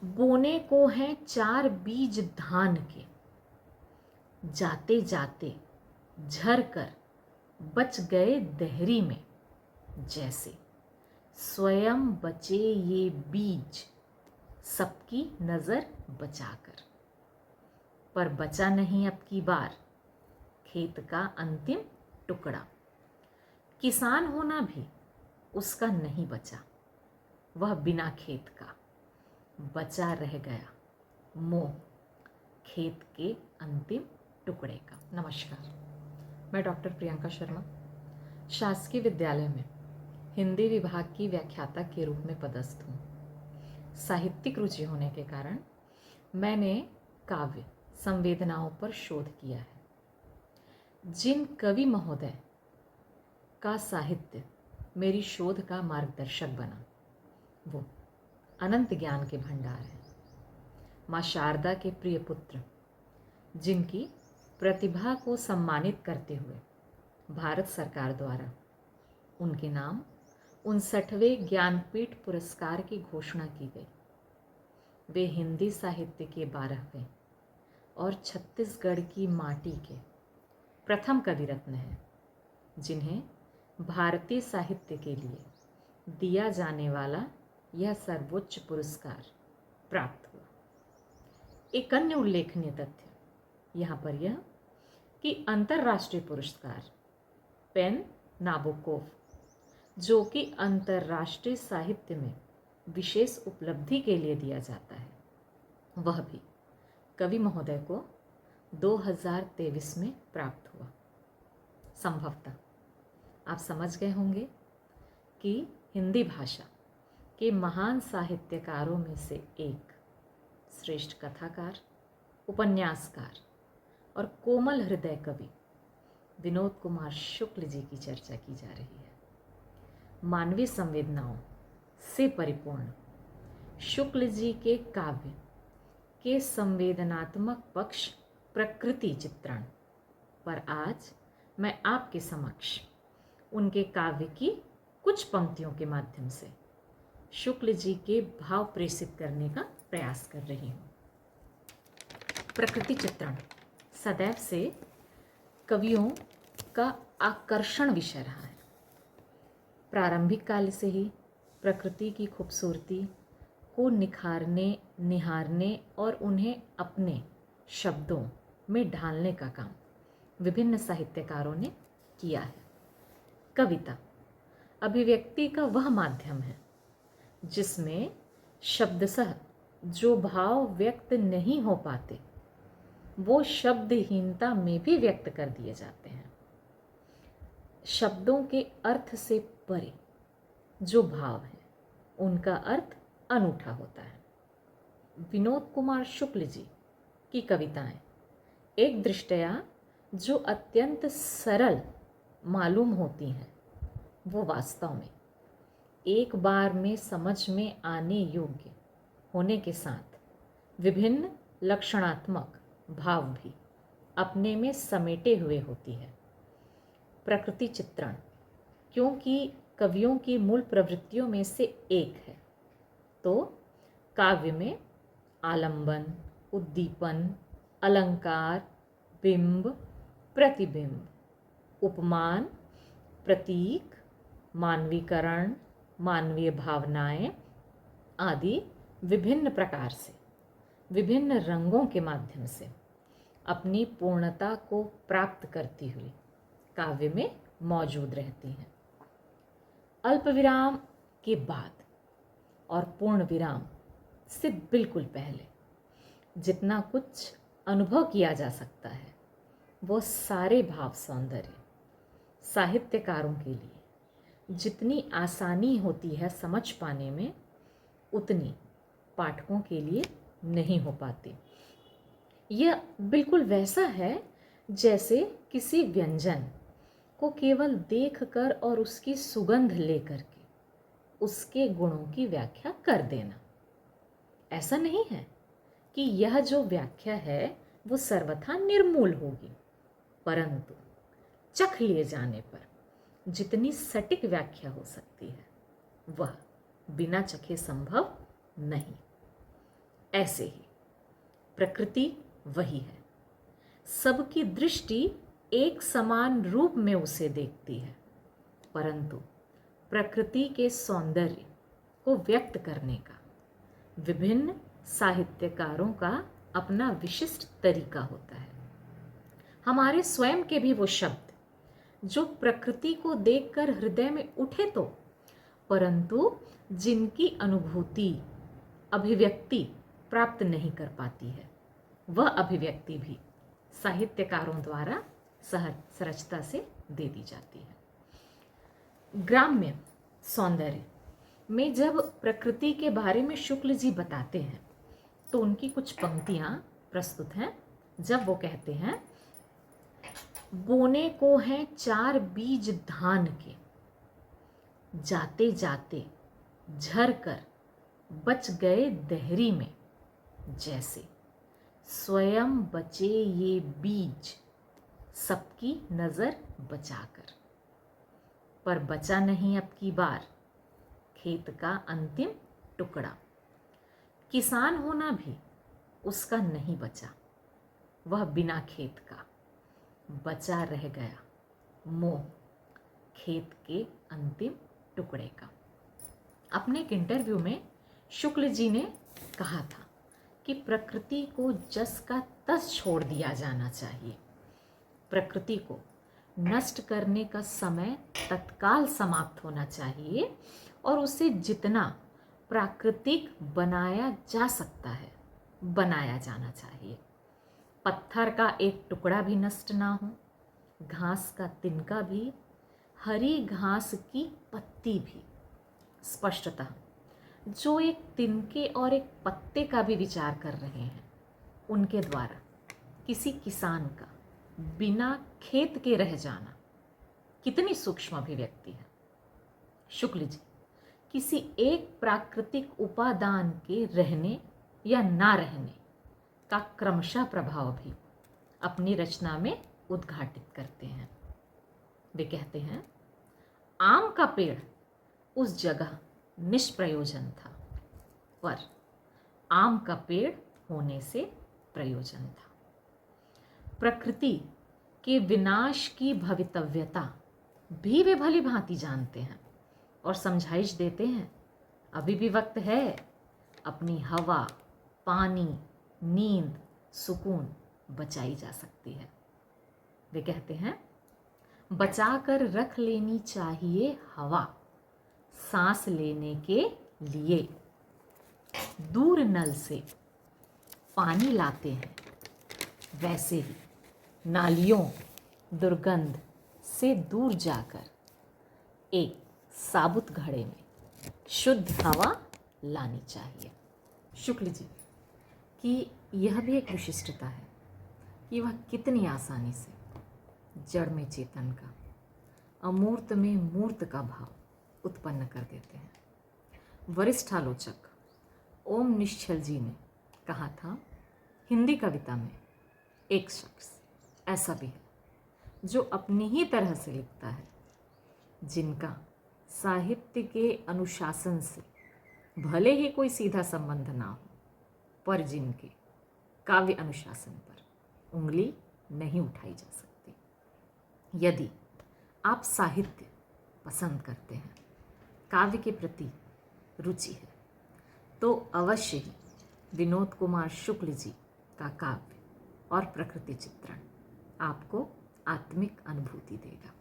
बोने को हैं 4 बीज धान के, जाते जाते झर कर बच गए देहरी में। जैसे स्वयं बचे ये बीज सबकी नजर बचाकर, पर बचा नहीं अब की बार खेत का अंतिम टुकड़ा। किसान होना भी उसका नहीं बचा, वह बिना खेत का बचा रह गया मोह खेत के अंतिम टुकड़े का। नमस्कार, मैं डॉक्टर प्रियंका शर्मा शासकीय विद्यालय में हिंदी विभाग की व्याख्याता के रूप में पदस्थ हूँ। साहित्यिक रुचि होने के कारण मैंने काव्य संवेदनाओं पर शोध किया है। जिन कवि महोदय का साहित्य मेरी शोध का मार्गदर्शक बना, वो अनंत ज्ञान के भंडार हैं। माँ शारदा के प्रिय पुत्र, जिनकी प्रतिभा को सम्मानित करते हुए भारत सरकार द्वारा उनके नाम 59वें ज्ञानपीठ पुरस्कार की घोषणा की गई। वे हिंदी साहित्य के 12वें और छत्तीसगढ़ की माटी के प्रथम कवि रत्न हैं, जिन्हें भारतीय साहित्य के लिए दिया जाने वाला यह सर्वोच्च पुरस्कार प्राप्त हुआ। एक अन्य उल्लेखनीय तथ्य यहाँ पर यह कि अंतर्राष्ट्रीय पुरस्कार पेन नाबोकोव, जो कि अंतर्राष्ट्रीय साहित्य में विशेष उपलब्धि के लिए दिया जाता है, वह भी कवि महोदय को 2023 में प्राप्त हुआ। संभवतः आप समझ गए होंगे कि हिंदी भाषा के महान साहित्यकारों में से एक, श्रेष्ठ कथाकार, उपन्यासकार और कोमल हृदय कवि विनोद कुमार शुक्ल जी की चर्चा की जा रही है। मानवीय संवेदनाओं से परिपूर्ण शुक्ल जी के काव्य के संवेदनात्मक पक्ष प्रकृति चित्रण पर आज मैं आपके समक्ष उनके काव्य की कुछ पंक्तियों के माध्यम से शुक्ल जी के भाव प्रेषित करने का प्रयास कर रही हूँ। प्रकृति चित्रण सदैव से कवियों का आकर्षण विषय रहा है। प्रारंभिक काल से ही प्रकृति की खूबसूरती को निहारने और उन्हें अपने शब्दों में ढालने का काम विभिन्न साहित्यकारों ने किया है। कविता अभिव्यक्ति का वह माध्यम है जिसमें शब्दशः जो भाव व्यक्त नहीं हो पाते वो शब्दहीनता में भी व्यक्त कर दिए जाते हैं। शब्दों के अर्थ से परे जो भाव है उनका अर्थ अनूठा होता है। विनोद कुमार शुक्ल जी की कविताएं एक दृष्टया जो अत्यंत सरल मालूम होती हैं, वो वास्तव में एक बार में समझ में आने योग्य होने के साथ विभिन्न लक्षणात्मक भाव भी अपने में समेटे हुए होती है। प्रकृति चित्रण क्योंकि कवियों की मूल प्रवृत्तियों में से एक है, तो काव्य में आलंबन, उद्दीपन, अलंकार, बिंब, प्रतिबिंब, उपमान, प्रतीक, मानवीकरण, मानवीय भावनाएं आदि विभिन्न प्रकार से विभिन्न रंगों के माध्यम से अपनी पूर्णता को प्राप्त करती हुई काव्य में मौजूद रहती हैं। अल्प विराम के बाद और पूर्ण विराम से बिल्कुल पहले जितना कुछ अनुभव किया जा सकता है, वो सारे भाव सौंदर्य साहित्यकारों के लिए जितनी आसानी होती है समझ पाने में, उतनी पाठकों के लिए नहीं हो पाती। यह बिल्कुल वैसा है जैसे किसी व्यंजन को केवल देखकर और उसकी सुगंध लेकर के उसके गुणों की व्याख्या कर देना। ऐसा नहीं है कि यह जो व्याख्या है वो सर्वथा निर्मूल होगी, परंतु चख लिए जाने पर जितनी सटीक व्याख्या हो सकती है वह बिना चखे संभव नहीं। ऐसे ही प्रकृति वही है, सबकी दृष्टि एक समान रूप में उसे देखती है, परंतु प्रकृति के सौंदर्य को व्यक्त करने का विभिन्न साहित्यकारों का अपना विशिष्ट तरीका होता है। हमारे स्वयं के भी वो शब्द जो प्रकृति को देखकर हृदय में उठे तो, परंतु जिनकी अनुभूति अभिव्यक्ति प्राप्त नहीं कर पाती है, वह अभिव्यक्ति भी साहित्यकारों द्वारा सहजता से दे दी जाती है। ग्राम्य सौंदर्य में जब प्रकृति के बारे में शुक्ल जी बताते हैं तो उनकी कुछ पंक्तियां प्रस्तुत हैं। जब वो कहते हैं, बोने को हैं 4 बीज धान के, जाते जाते झर कर बच गए देहरी में, जैसे स्वयं बचे ये बीज सबकी नजर बचाकर, पर बचा नहीं अब की बार खेत का अंतिम टुकड़ा। किसान होना भी उसका नहीं बचा, वह बिना खेत का बचा रह गया मोह खेत के अंतिम टुकड़े का। अपने एक इंटरव्यू में शुक्ल जी ने कहा था कि प्रकृति को जस का तस छोड़ दिया जाना चाहिए। प्रकृति को नष्ट करने का समय तत्काल समाप्त होना चाहिए और उसे जितना प्राकृतिक बनाया जा सकता है बनाया जाना चाहिए। पत्थर का एक टुकड़ा भी नष्ट ना हो, घास का तिनका भी, हरी घास की पत्ती भी। स्पष्टतः जो एक तिनके और एक पत्ते का भी विचार कर रहे हैं, उनके द्वारा किसी किसान का बिना खेत के रह जाना कितनी सूक्ष्म अभिव्यक्ति है। शुक्ल जी किसी एक प्राकृतिक उपादान के रहने या ना रहने का क्रमशः प्रभाव भी अपनी रचना में उद्घाटित करते हैं। वे कहते हैं, आम का पेड़ उस जगह निष्प्रयोजन था, पर आम का पेड़ होने से प्रयोजन था। प्रकृति के विनाश की भवितव्यता भी वे भली भांति जानते हैं और समझाइश देते हैं। अभी भी वक्त है, अपनी हवा, पानी, नींद, सुकून बचाई जा सकती है। वे कहते हैं, बचा कर रख लेनी चाहिए हवा सांस लेने के लिए। दूर नल से पानी लाते हैं, वैसे ही नालियों दुर्गंध से दूर जाकर एक साबुत घड़े में शुद्ध हवा लानी चाहिए। शुक्ल जी की यह भी एक विशिष्टता है कि वह कितनी आसानी से जड़ में चेतन का, अमूर्त में मूर्त का भाव उत्पन्न कर देते हैं। वरिष्ठ आलोचक ओम निश्चल जी ने कहा था, हिंदी कविता में एक शख्स ऐसा भी है जो अपनी ही तरह से लिखता है, जिनका साहित्य के अनुशासन से भले ही कोई सीधा संबंध ना हो, पर जिनके काव्य अनुशासन पर उंगली नहीं उठाई जा सकती। यदि आप साहित्य पसंद करते हैं, काव्य के प्रति रुचि है, तो अवश्य ही विनोद कुमार शुक्ल जी का काव्य और प्रकृति चित्रण आपको आत्मिक अनुभूति देगा।